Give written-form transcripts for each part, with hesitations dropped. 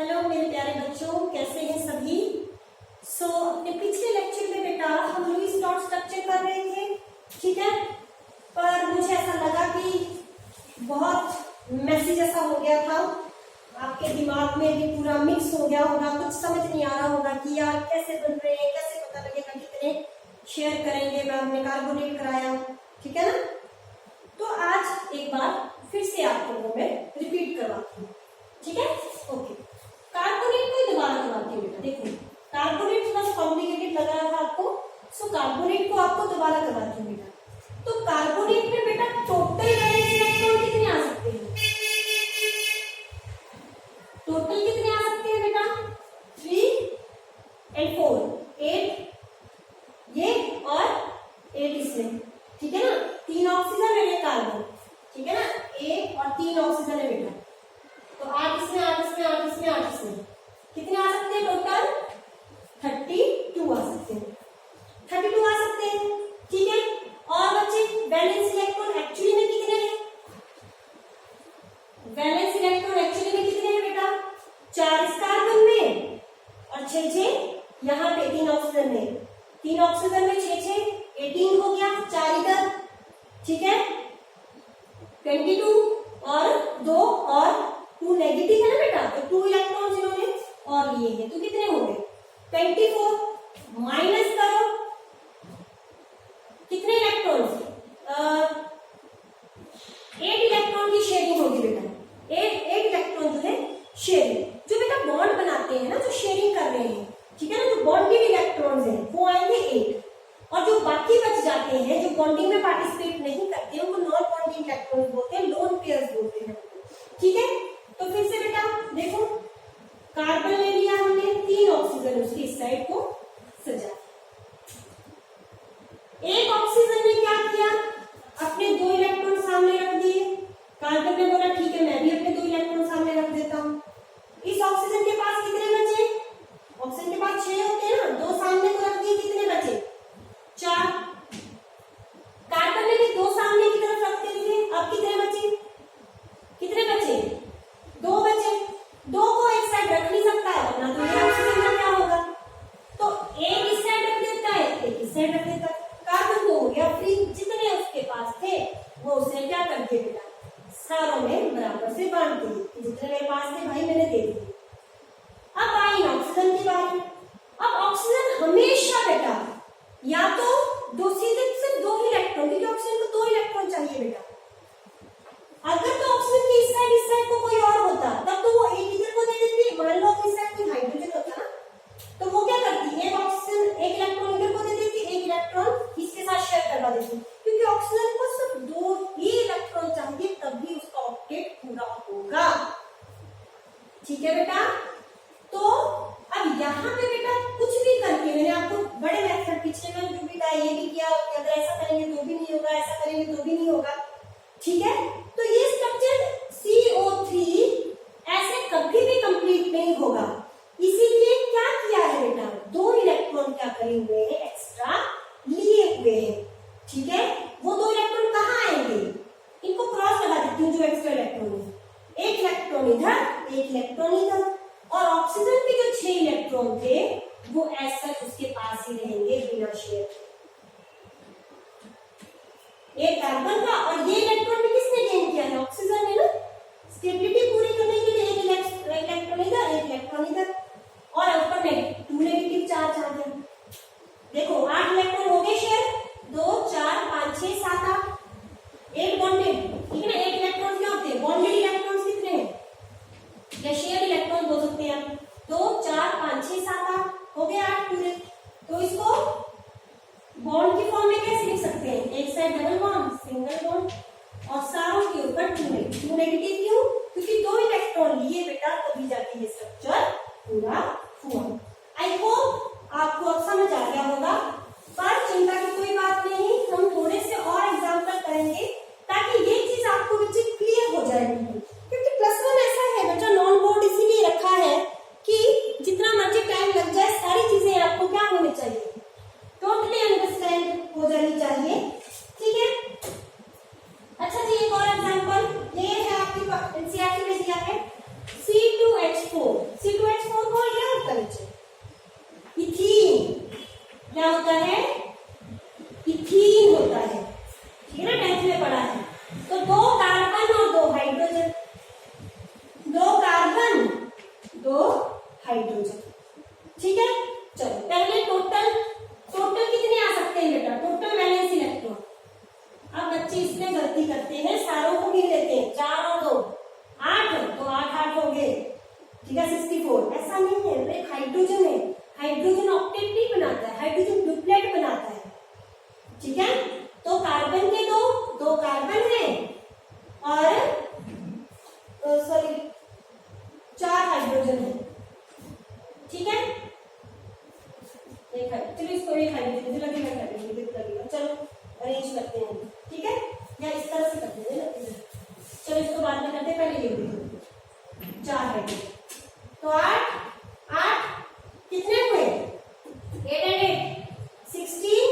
Hello मेरे प्यारे बच्चों, कैसे हैं सभी। अपने पिछले लेक्चर में बेटा हम लुईस डॉट स्ट्रक्चर कर रहे थे, ठीक है। पर मुझे ऐसा लगा कि बहुत मैसेज ऐसा हो गया था, आपके दिमाग में भी पूरा मिक्स हो गया होगा, कुछ समझ नहीं आ रहा होगा कि यार कैसे बन रहे हैं, कैसे पता लगेगा, कितने शेयर करेंगे। मैं हमने कार्बोनेट कराया, ठीक है ना। तो आज एक बार फिर से आपको वो मैं रिपीट करवाती हूँ, ठीक है। ओके, कार्बोनेट को दोबारा करवाती हूँ बेटा। देखो कार्बोनेट थोड़ा कॉम्प्लिकेटेड लग रहा था आपको, सो कार्बोनेट को आपको दोबारा करवाती हूँ बेटा। तो कार्बोनेट में बेटा टोटल वैलेंस इलेक्ट्रॉन कितने आ सकते हैं? टोटल कितने आ सकते हैं बेटा? 3 and 4, 8 ये और 8 इसमें, ठीक है ना। 3 ऑक्सीजन और 1 कार्बन, ठीक है ना। 1 और 3 ऑक्सीजन है बेटा, तो 8 इसमें, 8 इसमें, 8 इसमें, 8 इसमें, कितने आ सकते हैं टोटल? 32 आ सकते हैं, 32 आ सकते हैं, ठीक है। और बच्चे वैलेंस इलेक्ट्रॉन एक्चुअली में कितने हैं? वैलेंस इलेक्ट्रॉन एक्चुअली में कितने हैं बेटा? 4 इस कार्बन में और 6 यहाँ पे 3 ऑक्सीजन में। 3 ऑक्सीजन में 6 18 हो गया, 4 इधर, ठीक है। 22 और 2 और 2 नेगेटिव है ना बेटा, तो 2 इलेक्ट्रॉन इन्होंने और लिए हैं, तो कितने हो गए? 24 माइनस करो कितने इलेक्ट्रॉन? 8 इलेक्ट्रॉन की शेयरिंग होगी बेटा। 8 इलेक्ट्रॉन जो है शेयरिंग, जो बेटा बॉन्ड बनाते हैं ना, जो शेयरिंग कर रहे हैं, ठीक है ना, जो बॉन्डेड इलेक्ट्रॉन्स हैं वो आएंगे 8, और जो बाकी बच जाते हैं, जो बॉन्डिंग में पार्टिसिपेट नहीं करते हैं, उनको नॉन बॉन्डिंग इलेक्ट्रॉन्स बोलते हैं, लोन पेयर्स बोलते हैं, ठीक है। तो फिर से बेटा देखो, कार्बन ले लिया हमने, 3 ऑक्सीजन उसकी इस साइड को सजा। 1 ऑक्सीजन ने क्या किया? अपने 2 इलेक्ट्रॉन सामने रख दिए। कार्बन ने बोला ठीक है, मैं भी अपने 2 इलेक्ट्रॉन सामने रख देता हूं। इस ऑक्सीजन के पास कितने बचे? ऑक्सीजन के पास 6 होते हैं ना, 2 सामने को रख दिए, कितने बचे? 4। कार्बन ने भी 2 सामने की तरफ रखते थे, अब कितने बचे? कितने बचे? 2 बचे। 2 को एक साइड रख नहीं सकता है, वरना तो ये ऑक्सीजन का क्या होगा? तो एक इस साइड रख देता है, एक इस साइड रख देता है। कार्बन को हो गया फ्री, जितने उसके पास थे वो उसने क्या कर दिया बेटा? सारों में बराबर से बांट दिए, जितने मेरे पास थे भाई मैंने दे दिए। अब आई ऑक्सीजन की बारी। अब ऑक्सीजन हमेशा बेटा या तो सीधे सिर्फ 2 ही इलेक्ट्रॉन, क्योंकि ऑक्सीजन को 2 इलेक्ट्रॉन चाहिए बेटा। अगर तो ऑक्सीजन की इस साइड को कोई और होता तब तो वो एक इधर को दे देती। मान लो इस साइड कोई हाइड्रोजन होता ना, तो वो क्या करती? एक ऑक्सीजन, एक इलेक्ट्रॉन इधर को दे देती, एक इलेक्ट्रॉन इसके साथ शेयर करवा देती, क्योंकि ऑक्सीजन को सिर्फ 2 ही इलेक्ट्रॉन चाहिए, तभी उसका ऑक्टेट पूरा होगा, ठीक है बेटा। तो अब यहाँ पे बेटा कुछ भी करके, मैंने आपको बड़े मेथड पिछले में जो भी बताया, ये भी किया, अगर ऐसा करेंगे तो भी नहीं होगा, ऐसा करेंगे तो भी नहीं होगा, ठीक है। तो ये स्ट्रक्चर CO3 ऐसे कभी भी कंप्लीट नहीं होगा, इसीलिए क्या किया है बेटा? 2 इलेक्ट्रॉन क्या करे हुए हैं? एक्स्ट्रा लिए हुए हैं, ठीक है। वो 2 इलेक्ट्रॉन कहाँ आएंगे? इनको क्रॉस लगा देती हूँ, जो एक्स्ट्रा इलेक्ट्रॉन है, 1 इलेक्ट्रॉन इधर, 1 इलेक्ट्रॉन इधर, और ऑक्सीजन के जो 6 इलेक्ट्रॉन थे वो ऐसा उसके पास ही रहेंगे बिना शेयर। एक कार्बन का और ये इलेक्ट्रॉन भी किसने गेन किया है? ऑक्सीजन है ना। स्टेबिलिटी पूरी करने के लिए 1 इलेक्ट्रॉन इधर, 1 इलेक्ट्रॉन इधर, और ऊपर में 2 नेगेटिव चार्ज आ गया। देखो 8 इलेक्ट्रॉन हो गए शेयर, 2 4 5 6 7 8, 1 बॉन्डेड, ठीक है ना। 1 इलेक्ट्रॉन क्या होते हैं? बॉन्डेड इलेक्ट्रॉन कितने हैं या शेयर इलेक्ट्रॉन बोल सकते हैं आप। 2 4 5 6 7 8 हो गए 8 पूरे। तो इसको बॉन्ड की फॉर्म में कैसे लिख सकते हैं? एक side double bond, single bond, और सारों के ऊपर 2 नेगेटिव। क्यों? क्योंकि 2 इलेक्ट्रॉन लिए बेटा, तभी जाके ये स्ट्रक्चर पूरा हुआ। आई होप आपको अब समझ आ गया होगा। पर बच्चे इसमें गलती करते हैं, सारों को गिन लेते हैं, 4 और 2 8, तो 8 8 हो गए, ठीक है 64। ऐसा नहीं है, एक हाइड्रोजन है, हाइड्रोजन ऑक्टेट नहीं बनाता है, हाइड्रोजन डुप्लेट बनाता है, ठीक है। तो कार्बन के दो कार्बन है और सॉरी 4 हाइड्रोजन है, ठीक है। चलो इसको एक हाइड्रोजन मुझे लगेगा, चलो अरेंज करते हैं, ठीक है, या इस तरह से करते हैं ना, चलो इसको बाद में करते हैं, पहले ये देखो 4 हाइड्रोजन, तो 8 कितने हुए 8 and 8 16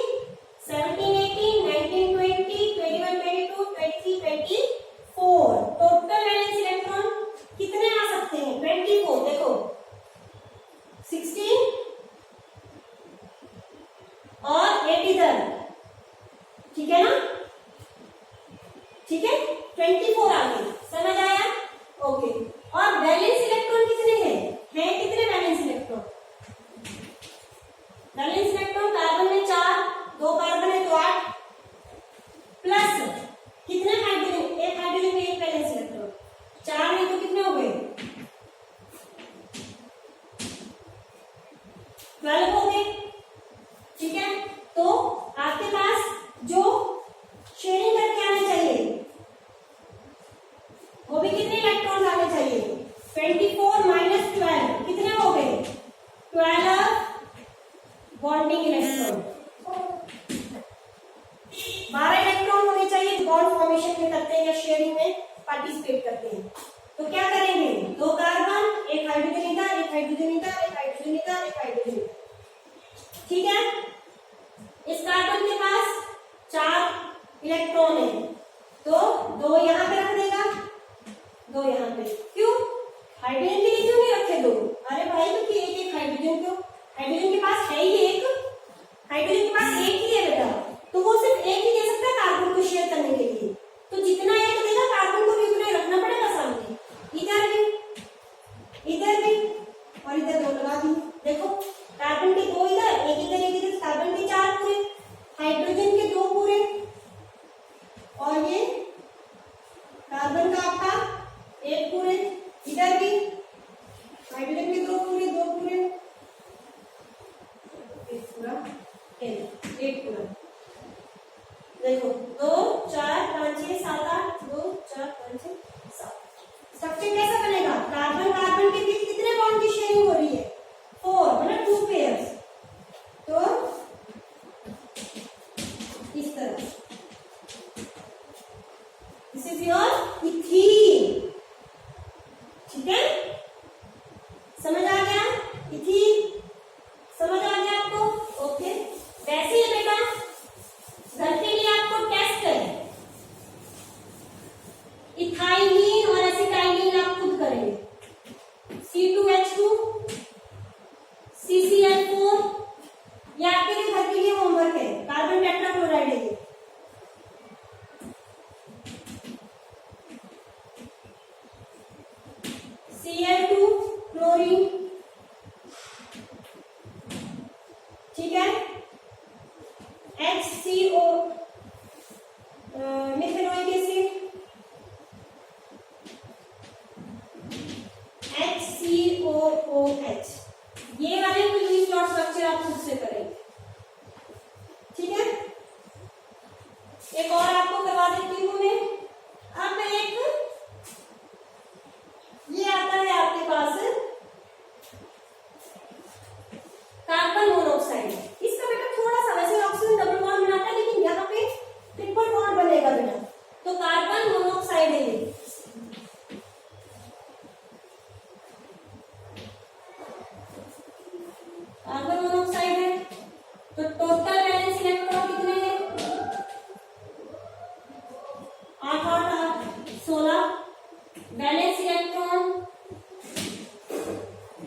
17 18 19 20 21 22 23 24। टोटल वैलेंस इलेक्ट्रॉन कितने आ सकते हैं 24। देखो 16 और 8 इधर, ठीक है ना, ठीक है 24 आ गए, समझ आया, ओके। और वैलेंस इलेक्ट्रॉन कितने हैं कितने valence electron, valence electron carbon में 4, 2 कार्बन है तो 8, प्लस कितने हाइड्रोजन, एक हाइड्रोजन में एक वैलेंस इलेक्ट्रॉन, 4 में तो कितने हो गए 12 हो गए, ठीक है। तो आपके पास जो शेयरिंग करके आने चाहिए वो भी कितने इलेक्ट्रॉन आने चाहिए 24 माइनस 12 कितने हो गए 12 बॉन्डिंग इलेक्ट्रॉन, 12 इलेक्ट्रॉन होने चाहिए बॉन्ड फॉर्मेशन में करते हैं या शेयरिंग में पार्टिसिपेट करते हैं। तो क्या करेंगे 2 कार्बन, एक हाइड्रोजन इधर, एक हाइड्रोजन इधर, एक हाइड्रोजन इधर, एक हाइड्रोजन इधर, ठीक है। इस कार्बन के पास 4 इलेक्ट्रॉन है तो 2 यहाँ पे रख देगा, 2 यहाँ पे, क्यों हाइड्रोजन के लिए क्यों नहीं रखे 2, अरे भाई क्योंकि एक हाइड्रोजन, क्यों हाइड्रोजन के पास है ही एक, हाइड्रोजन के पास एक ही है बेटा, तो वो सिर्फ एक ही दे सकता है कार्बन को शेयर करने के लिए, तो जितना एक देगा कार्बन को भी उतना ही रखना पड़ेगा सामने, इधर भी और इधर 2 लगा दी। देखो कार्बन के 2 इधर, एक इधर, एक इधर, कार्बन के 4 पूरे, हाइड्रोजन के 2 पूरे, और ये कार्बन का आपका 1 पूरे, इधर भी हाइड्रोजन के 2 पूरे, 2 पूरे, 1 पूरा, 1 पूरा। देखो 2 4 5 6 7 8, 2 4 5 6 7। स्ट्रक्चर कैसा बनेगा, कार्बन कार्बन के बीच कितने बॉन्ड की शेयरिंग हो रही है 4, मतलब 2 पेयर्स, तो इस तरह, दिस इज योर इथीन, ठीक है, समझ आ गया, इथीन समझ आ गया आपको, ओके। वैसे ही बेटा घर के लिए आपको टेस्ट है, इथाइलिन और एसिटाइलिन आप खुद करेंगे, C2H2 CCl4, ये आपके लिए घर के लिए होमवर्क है, कार्बन टेट्राक्लोराइड है ये, Cl2 क्लोरीन, ठीक है, HCO मिथेनोइक एसिड, HCOOH, ये वाले लुईस डॉट स्ट्रक्चर आप खुद से करेंगे, ठीक है। एक और आपको करवा देती हूं मैं, अब एक ये आता है आपके पास कार्बन मोनोऑक्साइड, इसका बेटा थोड़ा सा वैसे ऑक्सीजन डबल बॉन्ड बनाता है लेकिन यहाँ पे ट्रिपल बॉन्ड बनेगा बेटा, तो कार्बन मोनोऑक्साइड है ये, कार्बन मोनोऑक्साइड है, तो टोटल वैलेंस इलेक्ट्रॉन कितने हैं 8 8 8 16, वैलेंस इलेक्ट्रॉन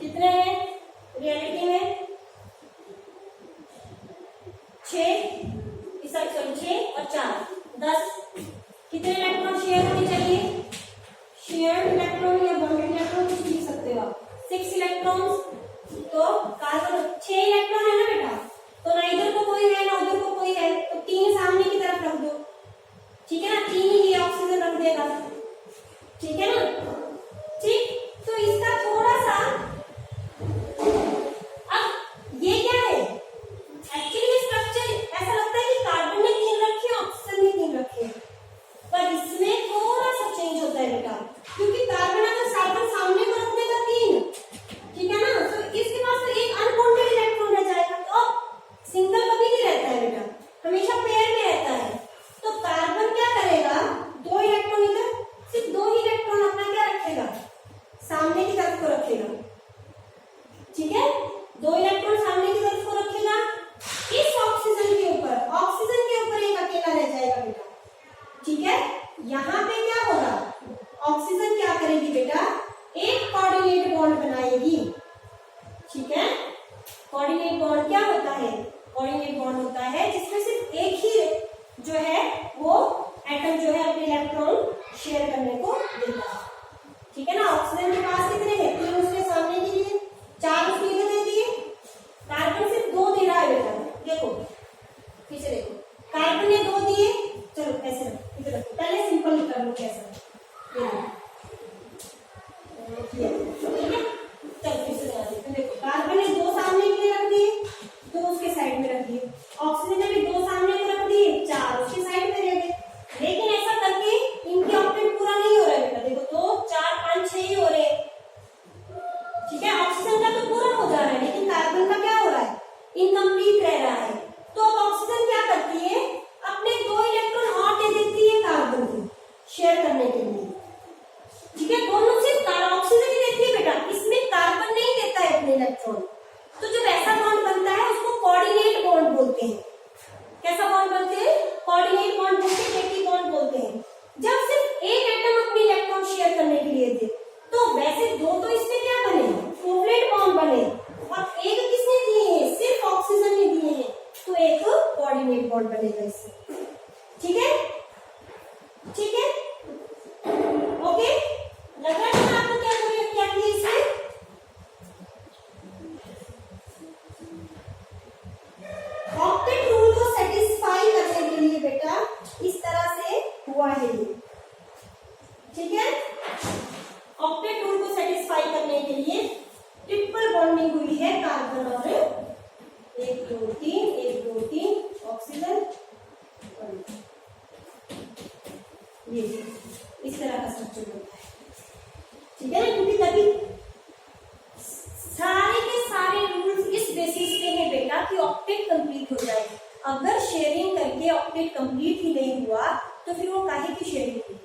कितने हैं रियलिटी में 6, सॉरी 6 और 4 10, कितने इलेक्ट्रॉन शेयर होने चाहिए, शेयर इलेक्ट्रॉन या बॉन्डेड इलेक्ट्रॉन कुछ लिख सकते हो आप, 6 इलेक्ट्रॉन्स, तो कार्बन 6 इलेक्ट्रॉन है ना बेटा, तो ना इधर को कोई है ना उधर को कोई है, तो 3 सामने की तरफ रख दो, एटम जो है अपने इलेक्ट्रॉन शेयर करने को देता है। ठीक है ना। ऑक्सीजन के पास कितने हैं? 3 उसके सामने के लिए, 4 उसके इधर दे दिए। कार्बन सिर्फ 2 दे रहा है बेटा, देखो पीछे देखो, कार्बन ने 2 दिए। चलो ऐसे रखो, इधर रखो, पहले सिंपल कर लो कैसा, ठीक है। चलो फिर से लगा देते हैं। देखो कार्बन ने 2 सामने के लिए रख दिए, 2 उसके साइड में रख दिए। ऑक्सीजन ने भी 2 सामने को रख दिए, 4 उसके साइड में रह गए। लेकिन ऐसा करके इनके ऑक्टेट पूरा नहीं हो रहा है बेटा, देखो 2 4 5 6 ही हो रहे हैं। ठीक है, ऑक्सीजन का तो पूरा हो जा रहा है, लेकिन कार्बन का क्या हो रहा है? इनकम्प्लीट रह रहा है। तो अब ऑक्सीजन क्या करती है? अपने 2 इलेक्ट्रॉन और दे देती है कार्बन को शेयर करने के लिए। ठीक है, दोनों सिर्फ ऑक्सीजन ही देती है बेटा, इसमें कार्बन नहीं देता है अपने इलेक्ट्रॉन। तो जब ऐसा बॉन्ड बनता है उसको कोऑर्डिनेट बॉन्ड बोलते हैं। कैसा बॉन्ड बोलते हैं? कोऑर्डिनेट बॉन्ड बोलते हैं, डेटी बॉन्ड बोलते हैं। जब सिर्फ एक एटम अपनी इलेक्ट्रॉन शेयर करने के लिए दे, तो वैसे 2 तो इसमें क्या बने? कोवलेंट बॉन्ड बने, और एक किसने दिए हैं? सिर्फ ऑक्सीजन ने दिए हैं, तो एक कोऑर्डिनेट बॉन्ड बनेगा इससे। ठीक है, ठीक है, ओके। लग रहा है आपको क्या किया इसमें? ऑक्टेट रूल को सेटिस्फाई करने के लिए बेटा इस तरह से हुआ है ये। ठीक है, ऑक्टेट रूल को सेटिस्फाई करने के लिए ट्रिपल बॉन्डिंग हुई है कार्बन और 1 2 3 1 2 3 ऑक्सीजन, ये इस तरह का स्ट्रक्चर होता है। ठीक है ना, क्योंकि तभी सारे के सारे रूल्स इस बेसिस पे है बेटा कि ऑक्टेट कंप्लीट हो जाए। अगर शेयरिंग करके ऑक्टेट कंप्लीट ही नहीं हुआ तो फिर वो काहे की शेयरिंग हुई?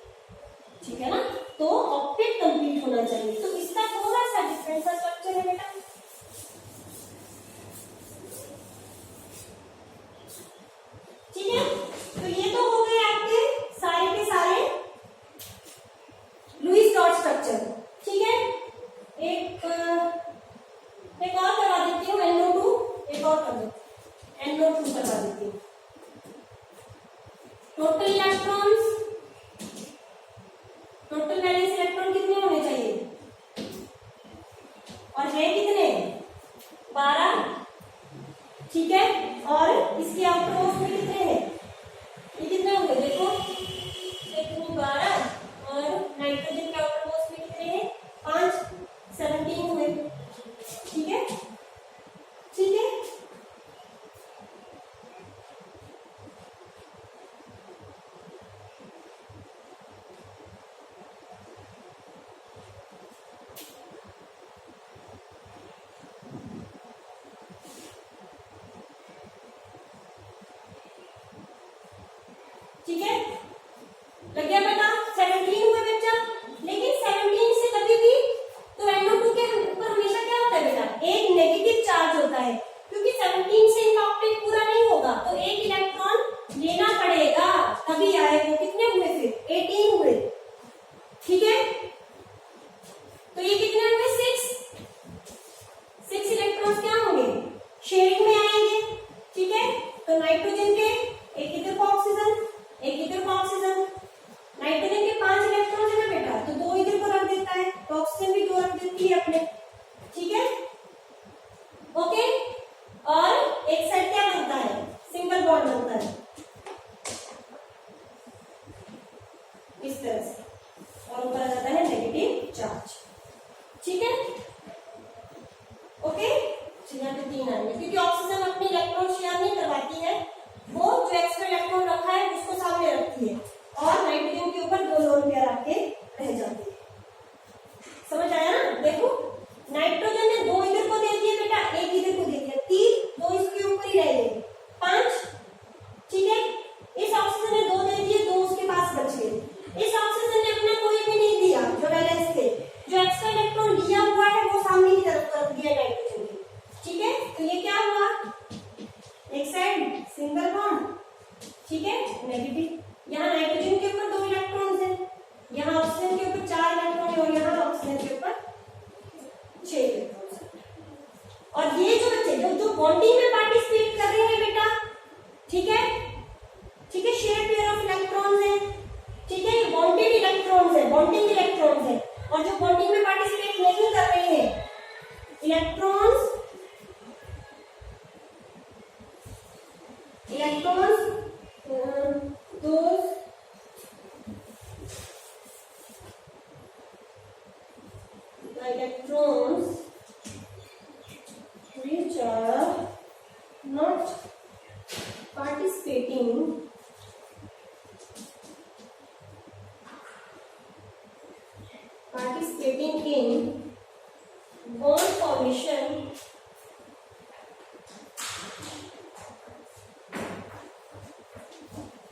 ठीक है ना, तो ऑक्टेट कंप्लीट होना चाहिए। तो इसका थोड़ा सा डिफरेंट सा स्ट्रक्चर है बेटा। ठीक है, तो ये तो हो गए आपके सारे के सारे लुईस डॉट स्ट्रक्चर। ठीक है, एक और करवा देती हूँ, NO2 एक और कर दो, NO2 करवा देती हूँ। Total electrons, total valence electron कितने होने चाहिए? और है कितने? 12। ठीक है, और इसके आउटरमोस्ट में कितने हैं? ये कितने होंगे? देखो 12, और नाइट्रोजन के आउटरमोस्ट में कितने हैं? 5, 17 हुए। ठीक है, ठीक है, ठीक है, लग गया बेटा? 17 हुए बच्चा। लेकिन 17 से कभी भी तो NO2 के ऊपर हमेशा क्या होता है बेटा? एक नेगेटिव चार्ज होता है, क्योंकि 17 से इनका ऑक्टेट पूरा नहीं होगा, तो एक इलेक्ट्रॉन लेना पड़ेगा तभी आएगा। कितने हुए फिर? 18 हुए। ठीक है, तो ये कितने हुए? 6 इलेक्ट्रॉन्स क्या होंगे? शेयरिंग में आएंगे। ठीक है, तो नाइट्रोजन के एक इधर को ऑक्सीजन, एक इधर को ऑक्सीजन। नाइट्रोजन के 5 इलेक्ट्रॉन है ना बेटा, तो 2 इधर को रख देता है, तो ऑक्सीजन भी 2 रख देती है अपने। ठीक है, ओके। और एक साइड क्या बनता है? सिंगल बॉन्ड बनता है इस तरह से, और ऊपर आ जाता है नेगेटिव चार्ज। ठीक है, ओके। यहाँ पे 3 आएंगे, क्योंकि ऑक्सीजन अपनी इलेक्ट्रॉन शेयर नहीं करवाती है, वो जो एक्स्ट्रा इलेक्ट्रॉन रखा है उसको सामने रखती है, और नाइट्रोजन के ऊपर 2 लोन पेयर आके रह जाते हैं। समझ आया ना? देखो नाइट्रोजन ने 2 इधर को दे दिए बेटा, 1 इधर को दे दिया, 3, 2 इसके ऊपर ही रह गए, 5। ठीक है, इस ऑक्सीजन ने 2 दे दिए, 2 उसके पास बच गए। इस ऑक्सीजन ने अपना कोई भी नहीं दिया, जो वैलेंस थे, जो एक्स्ट्रा इलेक्ट्रॉन लिया हुआ है वो सामने की तरफ रख दिया नाइट्रोजन के। ठीक है, तो ये क्या हुआ? एक साइड सिंगल बॉन्ड, ठीक है, नेगेटिव। यहाँ नाइट्रोजन के ऊपर 2 इलेक्ट्रॉन्स हैं, यहाँ ऑक्सीजन के ऊपर 4 इलेक्ट्रॉन है, और यहाँ ऑक्सीजन के ऊपर 6 इलेक्ट्रॉन्स। और ये जो बच्चे जो बॉन्डिंग में पार्टिसिपेट कर रहे electrons which are not participating in bond formation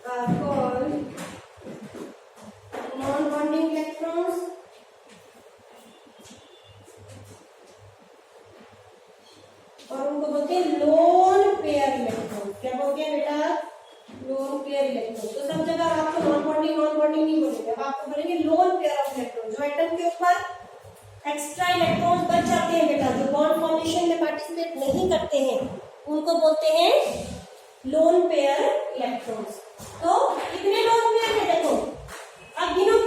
are called non-bonding electrons. और उनको बोलते हैं लोन पेयर इलेक्ट्रॉन। क्या बोलते हैं बेटा? Lone pair electron. तो सब जगह आपको नॉन बॉन्डिंग नहीं बोलेंगे, अब आपको बोलेंगे लोन पेयर ऑफ इलेक्ट्रॉन। जो एटम के ऊपर एक्स्ट्रा इलेक्ट्रॉन्स बच जाते हैं बेटा, जो बॉन्ड फॉर्मेशन में पार्टिसिपेट नहीं करते हैं, उनको बोलते हैं लोन पेयर इलेक्ट्रॉन्स। तो कितने लोन पेयर है देखो, अब गिनो,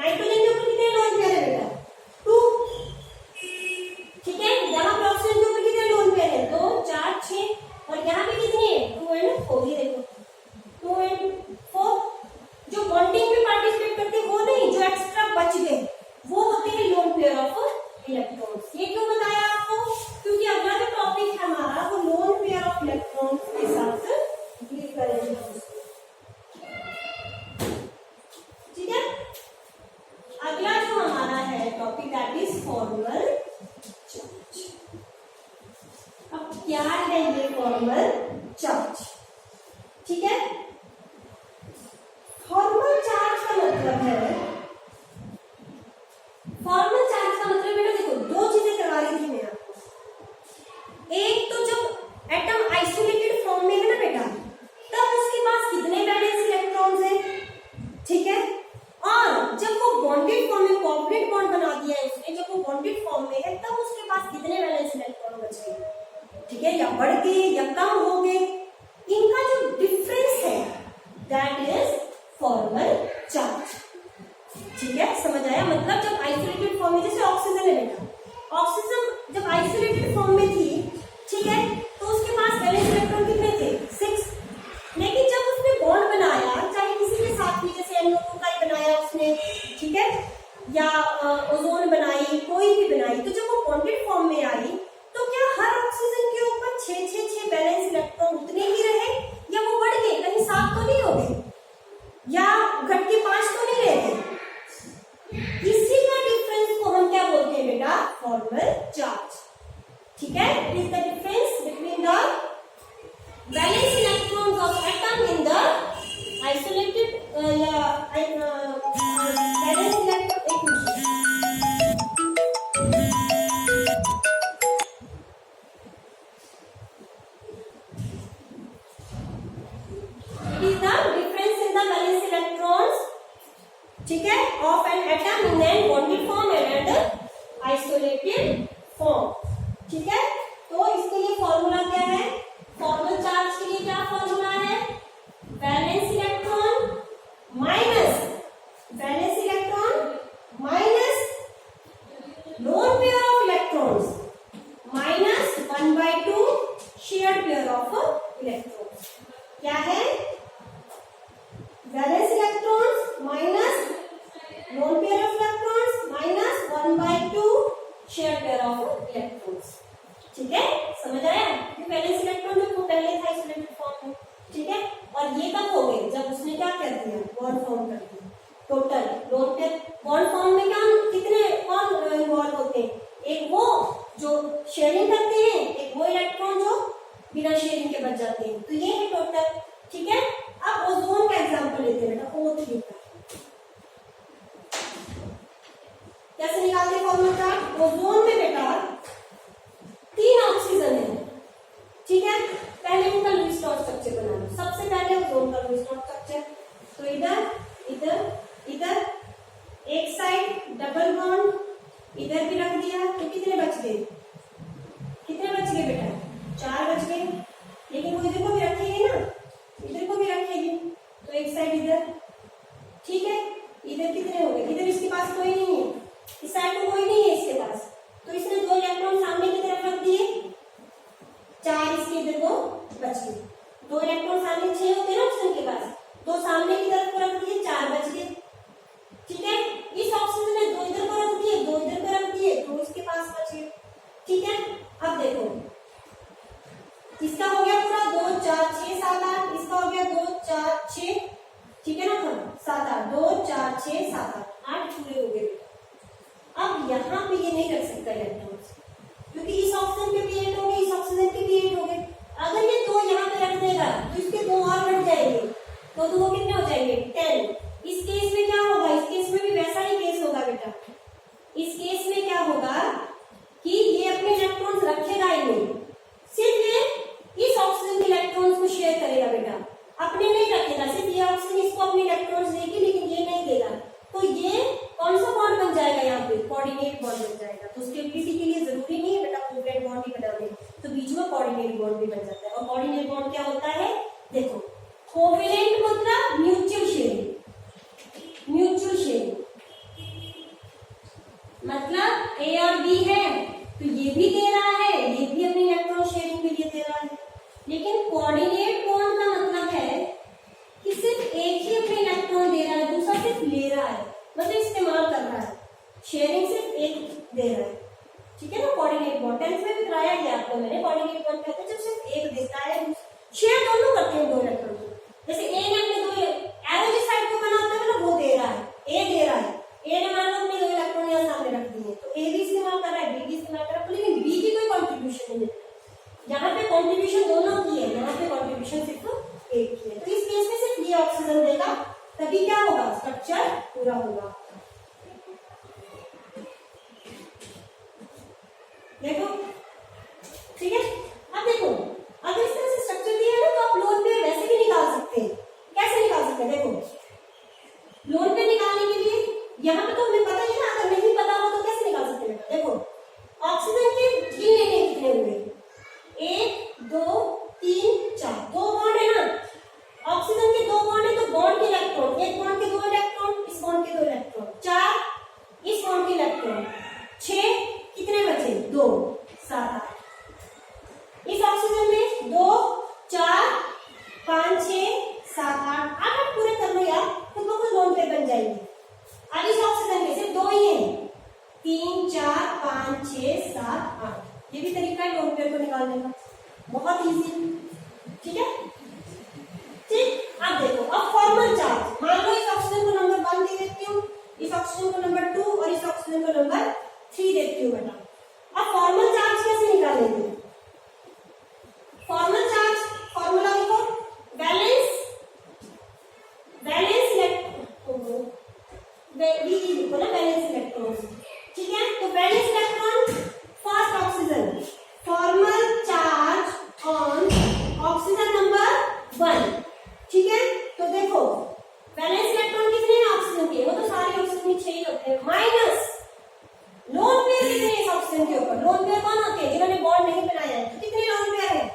नाइट्रोजन के ऊपर कितने लोन पेयर है बेटा? 2। ठीक है, यहाँ पे ऑक्सीजन के ऊपर कितने लोन पेयर है? 2, 4, 6। और यहाँ पे कितने हैं? 2 एंड 4। ये देखो 2 एंड 4। जो बॉन्डिंग में पार्टिसिपेट करते हैं वो नहीं, जो एक्स्ट्रा बच गए वो होते हैं लोन पेयर ऑफ इलेक्ट्रॉन्स। ये क्यों बताया आपको? क्योंकि अगला जो टॉपिक है हमारा वो लोन पेयर ऑफ इलेक्ट्रॉन्स के साथ डील करेंगे। ठीक है, अगला जो हमारा है topic that is formal charge. अब क्या है ये फॉर्मल चार्ज? ठीक है, फॉर्मल चार्ज का मतलब है, फॉर्मल चार्ज का मतलब बेटा देखो, दो चीजें करवा रही थी मैं आपको। एक तो जब एटम आइसोलेटेड फॉर्म में है ना बेटा, तब उसके पास कितने वैलेंस इलेक्ट्रॉन्स हैं, ठीक है। और जब वो बॉन्डेड फॉर्म में, कोऑर्डिनेट बॉन्ड बना दिया है उसने, जब वो बॉन्डेड फॉर्म में है, तब उसके पास कितने वैलेंस इलेक्ट्रॉन बच गए, ठीक है, या बढ़ गए या कम हो गए। इनका जो डिफरेंस है दैट इज फॉर्मल चार्ज। ठीक है, समझ आया? मतलब जब आइसोलेटेड फॉर्म में, जैसे ऑक्सीजन है बेटा, ऑक्सीजन जब आइसोलेटेड फॉर्म में थी, ठीक है, तो उसके पास वैलेंस इलेक्ट्रॉन कितने थे? 6। लेकिन जब उसने बॉन्ड बनाया, चाहे किसी के साथ भी, जैसे NO2 का ही बनाया उसने, ठीक है, या ओजोन बनाई, कोई भी बनाई, तो जब वो बॉन्डेड फॉर्म में आई, तो क्या हर ऑक्सीजन के ऊपर 6 वैलेंस इलेक्ट्रॉन उतने ही रहे, या वो बढ़ गए? कहीं 7 तो नहीं हो गए, या घट के 5 तो नहीं रहे? इसी का डिफरेंस को हम क्या बोलते हैं बेटा? Formal charge. ठीक है, it is the difference between the valence electrons of atom in the isolated या valence electron. It is the difference in the valence electrons, ठीक है, of an atom in an bonded form and isolated form। ठीक है, तो इसके लिए formula क्या है? फॉर्मल चार्ज के लिए क्या फॉर्मूला है? Valence electron minus lone pair of electrons minus 1/2 shared pair of electrons. क्या है? Valence electrons minus lone pair of electrons minus 1/2 share pair of electrons. ठीक है, समझ आया? वैलेंस इलेक्ट्रॉन जो पहले था आइसोलेटेड फॉर्म में, ठीक है, और ये कब हो गए? जब उसने क्या कर दिया? बॉन्ड फॉर्म कर दिया। Total lone pair bond form में क्या कितने कौन इन्वॉल्व होते हैं? एक वो जो शेयरिंग करते हैं, एक वो इलेक्ट्रॉन जो बिना शेयरिंग के बच जाते हैं। तो ये है टोटल। ठीक है, अब ओजोन का एग्जांपल लेते हैं बेटा। O3 का कैसे निकालते हैं फॉर्मूला चार्ट? ओजोन में बेटा 3 ऑक्सीजन है, ठीक है। पहले इनका लुईस डॉट स्ट्रक्चर बना लो। सबसे पहले ओजोन का लुईस डॉट स्ट्रक्चर, तो इधर एक साइड डबल बॉन्ड, इधर भी रख दिया, तो कितने बच गए? बेटा 4 बच गए। लेकिन वो इधर को भी रखेगी ना, इधर को भी रखेगी, तो एक साइड इधर, ठीक है। इधर कितने हो गए? इधर इसके पास कोई नहीं है, इस साइड को कोई नहीं है इसके पास, तो इसने 2 इलेक्ट्रॉन सामने की तरफ रख दिए, 4 इसके इधर को बच गए। 2 इलेक्ट्रॉन सामने 6 होते हैं ना ऑक्सीजन के पास, 2 सामने की तरफ को रख दिए, 4 बच गए। ठीक है, इस ऑक्सीजन ने 2 इधर को रख दिए, 2 इधर को रख दिए, 2 इसके पास बच 4 6 7 8 पूरे हो गए। अब यहाँ पे ये नहीं रख सकता इलेक्ट्रॉन्स, क्योंकि इस ऑक्सीजन के भी 8 हो गए, इस ऑक्सीजन के भी 8 हो गए। अगर ये 2 यहाँ पे रख देगा तो इसके 2 और बढ़ जाएंगे, तो वो कितने हो जाएंगे 10। इस केस में क्या होगा, इस केस में भी वैसा ही केस होगा बेटा। इस केस में क्या होगा कि ये अपने इलेक्ट्रॉन्स रखेगा ही नहीं, सिर्फ ये इस ऑक्सीजन के इलेक्ट्रॉन्स को शेयर करेगा बेटा, अपने नहीं रखेगा। सिर्फ ये ऑक्सीजन इसको अपने इलेक्ट्रॉन्स देगी, लेकिन ये नहीं देगा। तो ये कौन सा बॉन्ड बन जाएगा, यहाँ पे कोऑर्डिनेट बॉन्ड बन जाएगा। तो स्टेबिलिटी के लिए जरूरी नहीं है बेटा कोवैलेंट बॉन्ड ही बनाने, तो बीच में कोऑर्डिनेट बॉन्ड भी बन जाता है। और कोऑर्डिनेट बॉन्ड क्या होता है, देखो कोवैलेंट मतलब म्यूचुअल शेयरिंग, म्यूचुअल शेयरिंग मतलब ए और बी है तो ये भी दे रहा है, ये भी अपनी इलेक्ट्रॉन शेयरिंग के लिए दे रहा है। लेकिन कोऑर्डिनेट बॉन्ड का मतलब है कि सिर्फ एक ही अपने इलेक्ट्रॉन दे रहा है, दूसरा सिर्फ ले रहा है, मतलब इस्तेमाल कर रहा है, शेयरिंग सिर्फ एक दे रहा है। ठीक है ना, कोऑर्डिनेट बॉन्ड 10th में भी कराया गया आपको मैंने। कोऑर्डिनेट बॉन्ड कहते हैं जब सिर्फ एक देता है, शेयर दोनों करते हैं दो इलेक्ट्रॉन को। जैसे ए ने अपने दो एरो जिस साइड को बनाता है मतलब वो दे रहा है, ए दे रहा है, ए ने मान लो अपने दो इलेक्ट्रॉन यहाँ सामने रख दिए, तो ए भी इस्तेमाल कर रहा है, बी भी इस्तेमाल कर रहा है, लेकिन बी की कोई कॉन्ट्रीब्यूशन नहीं है। यहाँ पे कॉन्ट्रीब्यूशन दोनों की है, यहाँ पे कॉन्ट्रीब्यूशन सिर्फ एक की है। तो इस केस में सिर्फ ये ऑक्सीजन देगा, तभी क्या होगा, स्ट्रक्चर पूरा होगा। देखो ठीक है। अब देखो अगर इस तरह से स्ट्रक्चर दिया है ना, तो आप लोन पेयर वैसे भी निकाल सकते हैं। कैसे निकाल सकते हैं, देखो लोन पेयर निकालने के लिए यहाँ पे तो हमें पता ही ना, अगर नहीं पता हो तो कैसे निकाल सकते हैं। देखो ऑक्सीजन के गिन लेने कितने हुए, 1 2 3 4, 2 बॉन्ड है ना, ऑक्सीजन के 2 बॉन्ड है तो बॉन्ड के इलेक्ट्रॉन, एक बॉन्ड के 2 इलेक्ट्रॉन, इस बॉन्ड के 2 इलेक्ट्रॉन, 4 इस बॉन्ड के इलेक्ट्रॉन, 6 कितने बचे 2 7 8। इस ऑक्सीजन में 2 4 5 6 7 8 8 पूरे कर लो यार, तो वो लोन पेयर बन जाएंगे। अब इस ऑक्सीजन में सिर्फ 2 ही है, 3 4 5 6 7 8। ये भी तरीका है लोन पेयर को निकालने का, बहुत इजी। ठीक है, ठीक। अब देखो अब फॉर्मल चार्ज, मान लो इस ऑक्सीजन को नंबर 1 दे देती हूँ, इस ऑक्सीजन को नंबर 2 और इस ऑक्सीजन को नंबर 3 देती हूँ बेटा। अब फॉर्मल चार्ज कैसे निकालेंगे, फॉर्मल चार्ज फॉर्मूला लिखो, बैलेंस लिखो ना, बैलेंस इलेक्ट्रॉन। ठीक है, तो balance electron first oxygen, formal charge on oxygen number 1। ठीक है, तो देखो बैलेंस इलेक्ट्रॉन कितने हैं ऑक्सीजन के, वो तो सारे ऑक्सीजन में 6 ही होते हैं, माइनस लोन पेयर कितने हैं इस ऑक्सीजन के ऊपर। लोन पेयर कौन होते हैं, जिन्होंने बॉन्ड नहीं बनाया है। तो कितने लोन पेयर है,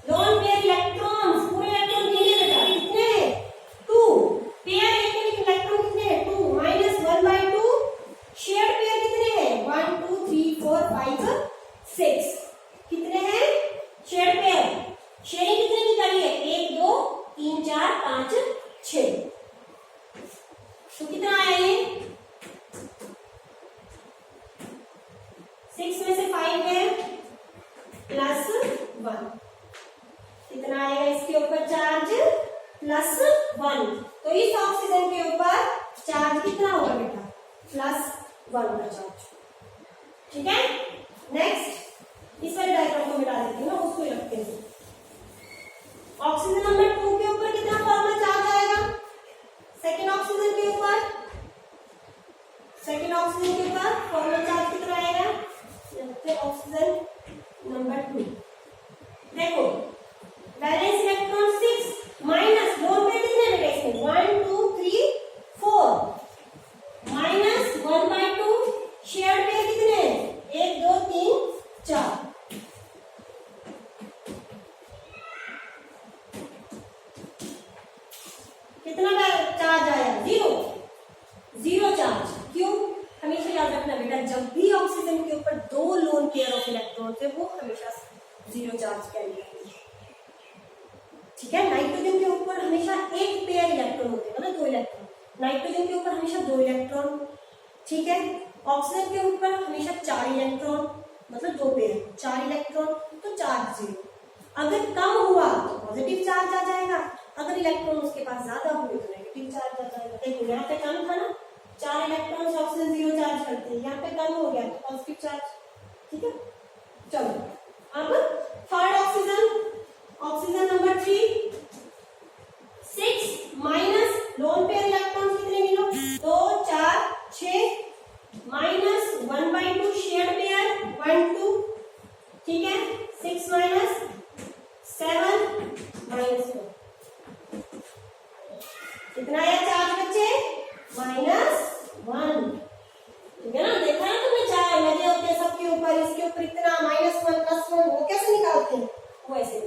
लोन पेयर इलेक्ट्रॉन्स, पूरे इलेक्ट्रॉन गिने बेटा कितने हैं 2, पेयर एक है लेकिन इलेक्ट्रॉन कितने हैं 2, माइनस 1/2। शेयर्ड पेयर कितने हैं 1 2 3 4 5 6, कितने हैं शेयर्ड पेयर। शेयरिंग कितने की करी है, 1 2 3 4 5 6, तो कितना आया ये 6 में से 5 है प्लस 1, कितना आएगा इसके ऊपर चार्ज प्लस 1। तो इस ऑक्सीजन के ऊपर चार्ज कितना होगा बेटा, प्लस 1 का चार्ज। ठीक है, नेक्स्ट इस वाले डायग्राम को मिटा देती हूँ ना, उसको ही रखते हैं। ऑक्सीजन नंबर 2 के ऊपर कितना फॉर्मल चार्ज आएगा, सेकेंड ऑक्सीजन के ऊपर, सेकेंड ऑक्सीजन के ऊपर फॉर्मल चार्ज कितना आएगा, ऑक्सीजन नंबर 2। देखो balance electron 6 minus lone pair कितने बेटा इसमें 1 2 3 4 माइनस 1/2। शेयर्ड पेयर कितने 1 2 3 4। कितना चार्ज आया 0 चार्ज। क्यों, हमेशा याद रखना बेटा, जब भी ऑक्सीजन के ऊपर 2 लोन पेयर ऑफ इलेक्ट्रॉन है वो हमेशा 0 चार्ज कैरी करेंगे। ठीक है, नाइट्रोजन के ऊपर हमेशा एक पेयर इलेक्ट्रॉन होते हैं, मतलब 2 इलेक्ट्रॉन। नाइट्रोजन के ऊपर हमेशा 2 इलेक्ट्रॉन। ठीक है, ऑक्सीजन के ऊपर हमेशा 4 इलेक्ट्रॉन, मतलब 2 पेयर 4 इलेक्ट्रॉन, तो चार्ज 0। अगर कम हुआ तो पॉजिटिव चार्ज आ जाएगा, अगर इलेक्ट्रॉन उसके पास ज्यादा हुए तो नेगेटिव चार्ज आ जाएगा। देखो यहाँ पे कम था ना, 4 इलेक्ट्रॉन ऑक्सीजन 0 चार्ज करते हैं, यहाँ पे कम हो गया तो पॉजिटिव चार्ज। ठीक है, चलो अब third oxygen, oxygen number 3, 6 minus lone pair electron कितने मिलो, 2 4 6 माइनस 1/2 शेयर्ड पेयर 1 2। ठीक है, 6 माइनस 7 माइनस 4 कितना आया चार्ज बच्चे, -1। ठीक है ना, देखा ना तुमने, चार लगे होते हैं सबके ऊपर, इसके ऊपर इतना -1 +1, वो कैसे निकालते हैं, वो ऐसे।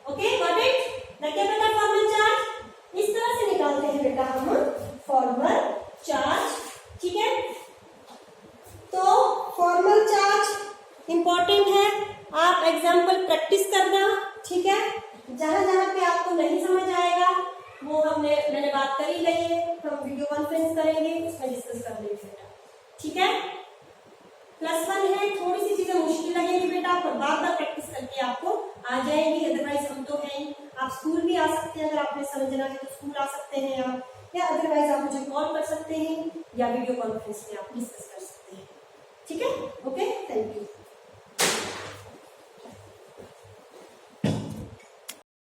ओके गॉट इट, लगे बेटा फॉर्मल चार्ज इस तरह से निकालते हैं बेटा हम फॉर्मल चार्ज। ठीक है, तो फॉर्मल चार्ज इंपॉर्टेंट है, आप एग्जाम्पल प्रैक्टिस करना। ठीक है, जहां जहां पे आपको नहीं समझ आएगा वो मैंने बात कर ही ली है, हम वीडियो कॉन्फ्रेंस करेंगे, उसमें डिस्कस कर लेंगे बेटा। ठीक है, +1 है, थोड़ी सी चीजें मुश्किल लगेंगी बेटा, पर बार प्रैक्टिस करके आपको आ जाएंगी। अदरवाइज हम तो हैं, आप स्कूल भी आ सकते हैं, अगर आपने समझना है तो स्कूल आ सकते हैं आप, या अदरवाइज आप मुझे कॉल कर सकते हैं या वीडियो कॉन्फ्रेंस में आप डिस्कस कर सकते हैं। ठीक है, ओके, थैंक यू।